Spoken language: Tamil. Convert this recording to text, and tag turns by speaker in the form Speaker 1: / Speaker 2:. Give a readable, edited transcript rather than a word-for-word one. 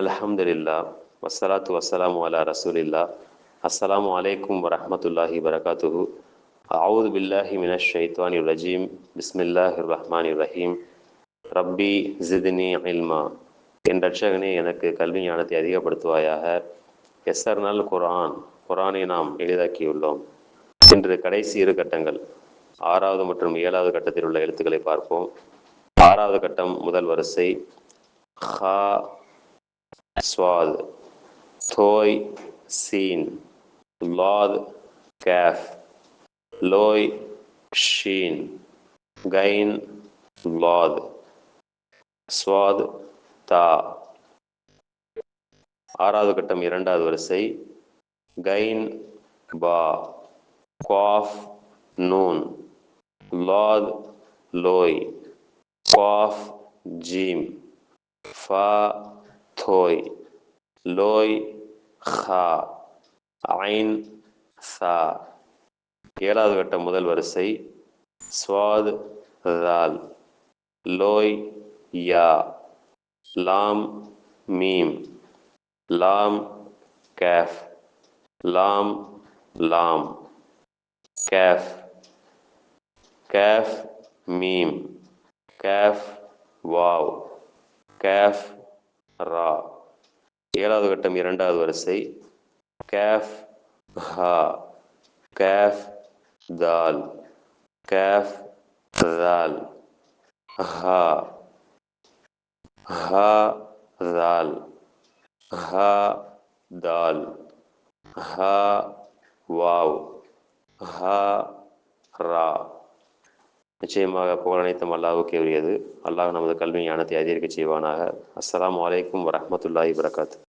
Speaker 1: அல்ஹம்துலில்லா வஸ்ஸலாத்து வஸ்ஸலாமு அலா ரசூலில்லா. அஸ்ஸலாமு அலைக்கும் வரஹ்மத்துல்லாஹி வரகாத்துஹு. அஊது பில்லாஹி மினஷ் ஷைத்வானிர் ரஜீம். பிஸ்மில்லாஹிர் ரஹ்மானிர் ரஹீம். ரப்பி ஜித்னி இல்மா. என் ரட்சகனே, எனக்கு கல்வி ஞானத்தை அதிகப்படுத்துவாயாக. எஸ்ஸர்னல் குர்ஆன். குர்ஆனை நாம் எளிதாக்கியுள்ளோம். இன்று கடைசி இரு கட்டங்கள், 6வது மற்றும் 7வது கட்டத்தில் உள்ள எழுத்துக்களை பார்ப்போம். 6வது கட்டம் முதல் வரிசை ஹா ஸ்வாத், தோய் சீன், லாத் கேஃப், லோய் ஷீன், கைன் லாத், ஸ்வாத் தா. 6வது கட்டம் 2வது வரிசை கைன் பா, குவாஃப் நூன், லாத் லோய், குவாஃப் ஜீம், ஃபா தோய், லோய் ஹா, ஐன் சா. 7வது கட்டம் முதல் வரிசை ஸ்வாத் தால், லோய் யா, லாம் மீம், லாம் கேஃப், லாம் லாம், கேஃப், கேஃப் மீம், கேஃப் வாவ், கேஃப் ரா. 7வது கட்டம் 2வது வரிசை கேஃப் ஹா, கேஃப் தால், கேஃப் தால், ஹா, ஹா தால், ஹா தால், ஹா வாவ், ஹா ரா. நிச்சயமாக புகழ் அனைத்தும் அல்லாஹ்வுக்கே உரியது. அல்லாஹ் நமது கல்வி ஞானத்தை அதிகரிக்க செய்வானாக. அஸ்ஸலாமு அலைக்கும் வரஹ்மத்துல்லாஹி வரகாத்து.